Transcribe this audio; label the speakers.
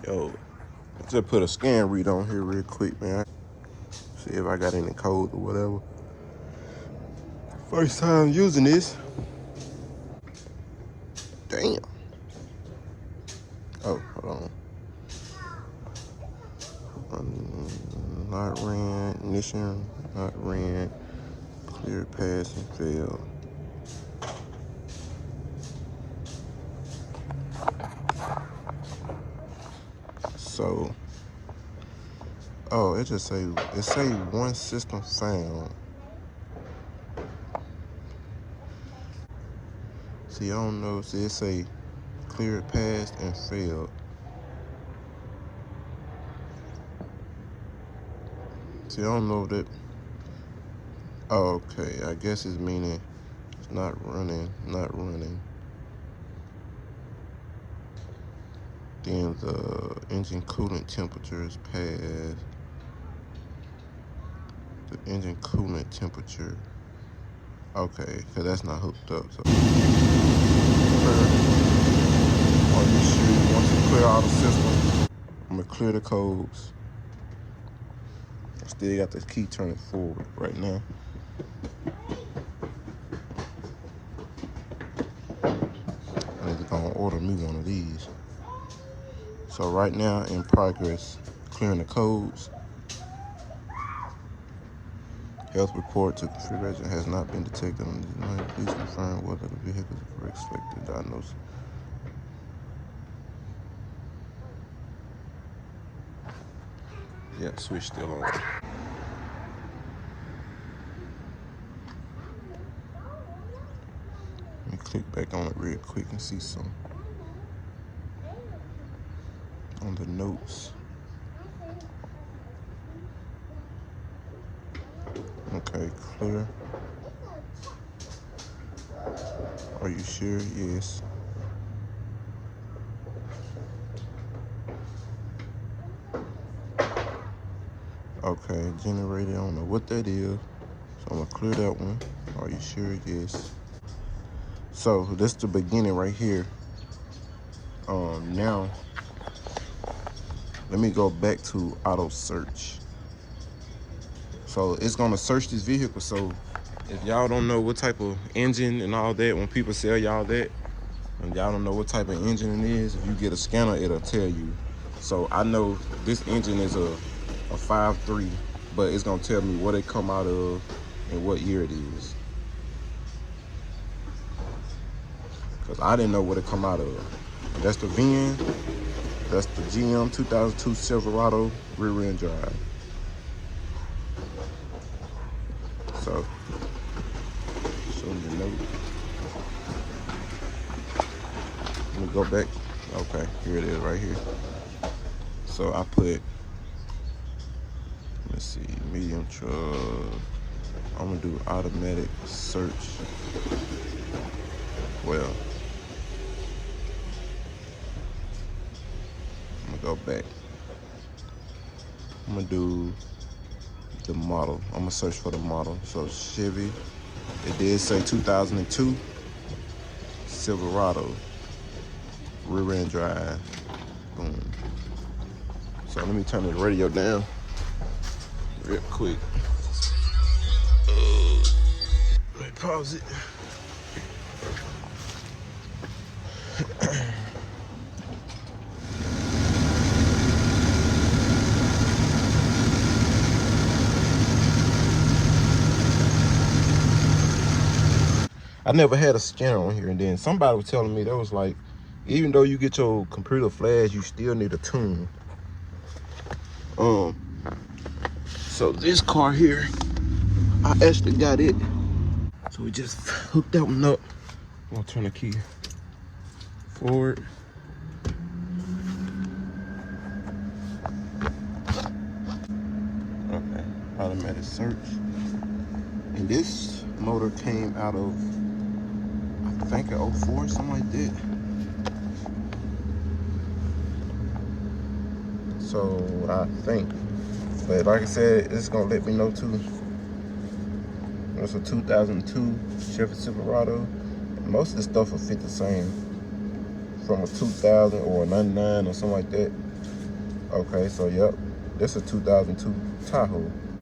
Speaker 1: Yo, just put a scan read on here real quick, man. See if I got any code or whatever. First time using this. Damn. Oh, hold on. Not ran, ignition, not ran, clear, pass, and fail. So, oh, it say one system found. See, I don't know. See, it say clear, passed, and failed. See, I don't know that. Oh, okay. I guess it's meaning it's not running. Then the engine coolant temperature is passed. The engine coolant temperature. Okay, because that's not hooked up. So, are you sure? Once you clear all the system, I'm gonna clear the codes. I still got the key turning forward right now. I need to go and order me one of these. So right now, in progress, clearing the codes. Health report to configuration has not been detected on this line. Please confirm whether the vehicle is correct selected diagnosis. Yeah, switch still on. Let me click back on it real quick and see some on the notes. Okay, clear. Are you sure? Yes. Okay, generated. I don't know what that is. So I'm gonna clear that one. Are you sure? Yes. So this is the beginning right here. Now let me go back to auto search. So it's gonna search this vehicle. So if y'all don't know what type of engine and all that, when people sell y'all that, and y'all don't know what type of engine it is, if you get a scanner, it'll tell you. So I know this engine is a 5.3, but it's gonna tell me what it come out of and what year it is. Cause I didn't know what it come out of. And that's the VIN. That's the GM 2002 Silverado rear end drive. So, show me the note. Let me go back. Okay, here it is right here. So I put, let's see, medium truck. I'm gonna do automatic search. Well, I'm gonna go back. I'm gonna do the model. I'm gonna search for the model. So Chevy, it did say 2002 Silverado rear end drive. Boom. So let me turn the radio down real quick. Let me pause it. I never had a scanner on here, and then somebody was telling me that was like, even though you get your computer flash, you still need a tune. So this car here, I actually got it. So we just hooked that one up. I'm gonna turn the key forward. Okay, automatic search. And this motor came out of, I think, an 04, something like that. So I think, but like I said, it's gonna let me know too. It's a 2002 Chevy Silverado. Most of the stuff will fit the same from a 2000 or a 99 or something like that. Okay, so yep, this is a 2002 Tahoe.